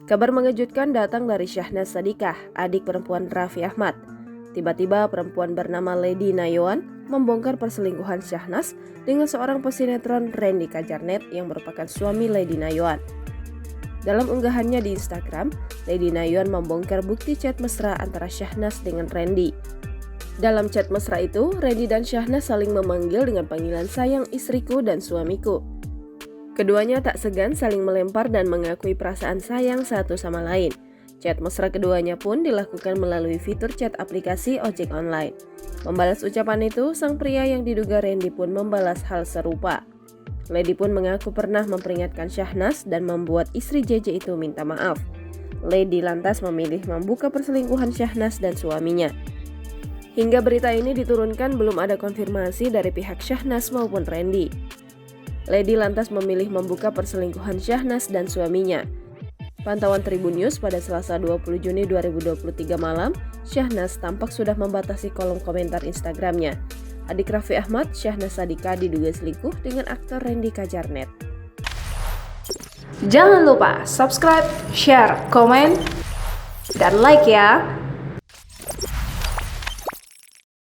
Kabar mengejutkan datang dari Syahnas Sadiqah, adik perempuan Raffi Ahmad. Tiba-tiba perempuan bernama Lady Nayawan membongkar perselingkuhan Syahnas dengan seorang pesinetron Randy Kajarnet yang merupakan suami Lady Nayawan. Dalam unggahannya di Instagram, Lady Nayawan membongkar bukti chat mesra antara Syahnas dengan Randy. Dalam chat mesra itu, Randy dan Syahnas saling memanggil dengan panggilan sayang istriku dan suamiku. Keduanya tak segan saling melempar dan mengakui perasaan sayang satu sama lain. Chat mesra keduanya pun dilakukan melalui fitur chat aplikasi ojek online. Membalas ucapan itu, sang pria yang diduga Randy pun membalas hal serupa. Lady pun mengaku pernah memperingatkan Syahnas dan membuat istri JJ itu minta maaf. Lady lantas memilih membuka perselingkuhan Syahnas dan suaminya. Hingga berita ini diturunkan belum ada konfirmasi dari pihak Syahnas maupun Randy. Lady lantas memilih membuka perselingkuhan Syahnas dan suaminya. Pantauan Tribun News pada Selasa 20 Juni 2023 malam, Syahnas tampak sudah membatasi kolom komentar Instagramnya. Adik Raffi Ahmad, Syahnas Sadiqah diduga selingkuh dengan aktor Randy Kajarnet. Jangan lupa subscribe, share, komen, dan like ya!